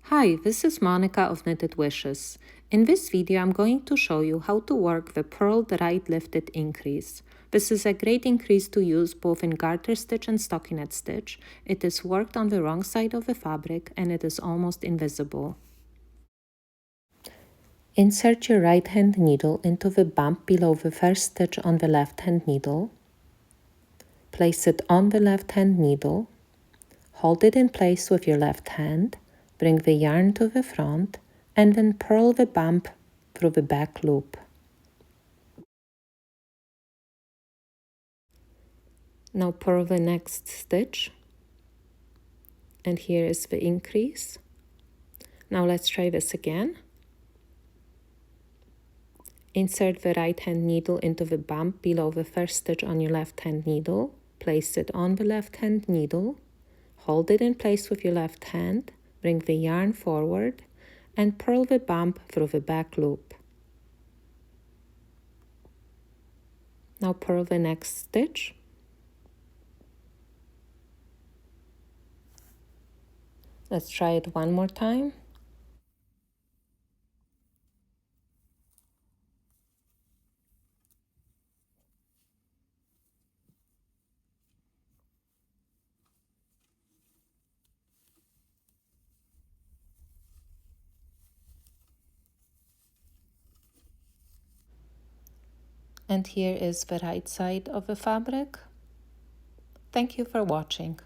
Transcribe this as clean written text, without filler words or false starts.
Hi, this is Monica of Knitted Wishes. In this video, I'm going to show you how to work the Purled Right Lifted Increase. This is a great increase to use both in garter stitch and stockinette stitch. It is worked on the wrong side of the fabric and it is almost invisible. Insert your right hand needle into the bump below the first stitch on the left hand needle. Place it on the left hand needle. Hold it in place with your left hand. Bring the yarn to the front and then purl the bump through the back loop. Now purl the next stitch, and here is the increase. Now let's try this again. Insert the right hand needle into the bump below the first stitch on your left hand needle. Place it on the left hand needle. Hold it in place with your left hand. Bring the yarn forward and purl the bump through the back loop. Now purl the next stitch. Let's try it one more time. And here is the right side of the fabric. Thank you for watching.